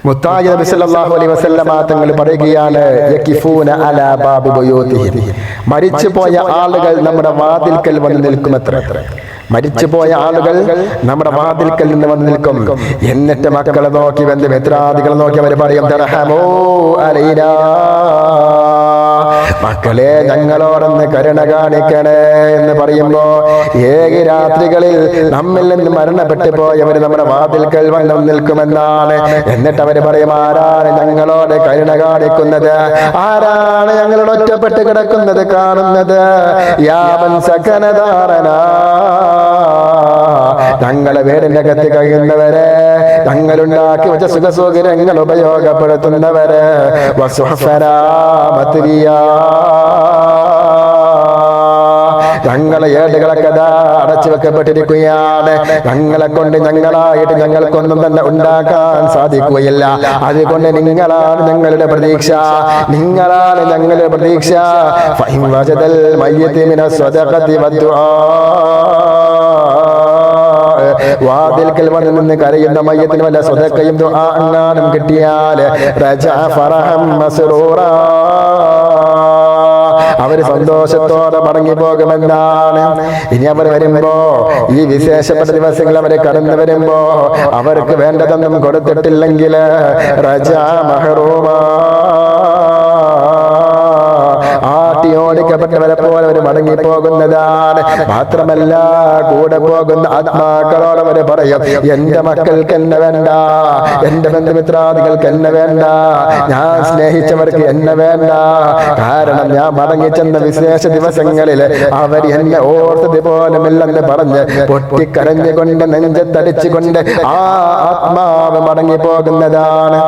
മുത്തായി നബി സല്ലല്ലാഹു അലൈഹി വസല്ലമ തങ്ങൾ പറയുകയാണ്, യഖിഫൂന അലാ ബാബി ബുയൂതിഹിം, മരിച്ചുപോയ ആളുകൾ നമ്മുടെ വാതിൽക്കൽ വന്ന് നിൽക്കുമത്രേ. മരിച്ചുപോയ ആളുകൾ നമ്മുടെ വാതിൽക്കൽ നിന്ന് വന്ന് നിൽക്കും. എന്നിട്ട് മക്കളെ നോക്കി ബന്ധുമിത്രാദികളെ നോക്കി അവർ പറയും, തർഹമൂ അലൈനാ, മക്കളെ ഞങ്ങളോടൊന്ന് കരുണ കാണിക്കണേ എന്ന് പറയുമ്പോ ഏഴ് രാത്രികളിൽ നമ്മിൽ നിന്ന് മരണപ്പെട്ടു പോയവർ നമ്മുടെ വാതിൽക്കൽ വന്ന് നിൽക്കുമെന്നാണ്. എന്നിട്ട് അവർ പറയും, ആരാണ് ഞങ്ങളോട് കരുണ കാണിക്കുന്നത്? ആരാണ് ഞങ്ങളോട് ഒറ്റപ്പെട്ട് കിടക്കുന്നത് കാണുന്നത്? യാവൻ സകനദാരനാ, ഞങ്ങളെ വീടിന്റെ അകത്ത് കഴിയുന്നവരെ, ഞങ്ങളുണ്ടാക്കി വെച്ച സുഖസൗകര്യങ്ങൾ ഉപയോഗപ്പെടുത്തുന്നവരെ, ഞങ്ങളെ ഏടുകളൊക്കെ അടച്ചു വെക്കപ്പെട്ടിരിക്കുകയാണ്. ഞങ്ങളെ കൊണ്ട് ഞങ്ങളായിട്ട് ഞങ്ങൾക്കൊന്നും തന്നെ ഉണ്ടാക്കാൻ സാധിക്കുകയില്ല. അതുകൊണ്ട് നിങ്ങളാണ് ഞങ്ങളുടെ പ്രതീക്ഷ, നിങ്ങളാണ് ഞങ്ങളുടെ പ്രതീക്ഷ. വാതിൽക്കൽ വന്ന് നിന്ന് കരയുന്ന മയ്യത്തിന് വല്ല സ്വതക്കയും ദുആഅങ്ങാനും കിട്ടിയാൽ റജഅ ഫറഹം മസ്റൂറാ, അവര് സന്തോഷത്തോടെ മടങ്ങി പോകുമെന്നാണ്. ഇനി അവർ വരുമ്പോ, ഈ വിശേഷപ്പെട്ട ദിവസങ്ങൾ അവരെ കടന്നു വരുമ്പോ അവർക്ക് വേണ്ടതൊന്നും കൊടുത്തിട്ടില്ലെങ്കിൽ റജഅ മഹ്റൂമാ, ഓടിക്കപ്പെട്ടവരെ പോലെ അവർ മടങ്ങിപ്പോകുന്നതാണ്. മാത്രമല്ല കൂടെ പോകുന്ന ആത്മാക്കളോട് അവർ പറയും, എന്റെ മക്കൾക്ക് എന്നെ വേണ്ട, എന്റെ ബന്ധുമിത്രാദികൾക്ക് എന്നെ വേണ്ട, ഞാൻ സ്നേഹിച്ചവർക്ക് എന്നെ വേണ്ട. കാരണം ഞാൻ മടങ്ങിച്ചെന്ന വിശേഷ ദിവസങ്ങളിൽ അവർ എന്നെ ഓർത്തത് പോലുമില്ലെന്ന് പറഞ്ഞ് പൊട്ടിക്കരഞ്ഞുകൊണ്ട് നെഞ്ചത്തടിച്ചുകൊണ്ട് ആ ആത്മാവ് മടങ്ങിപ്പോകുന്നതാണ്.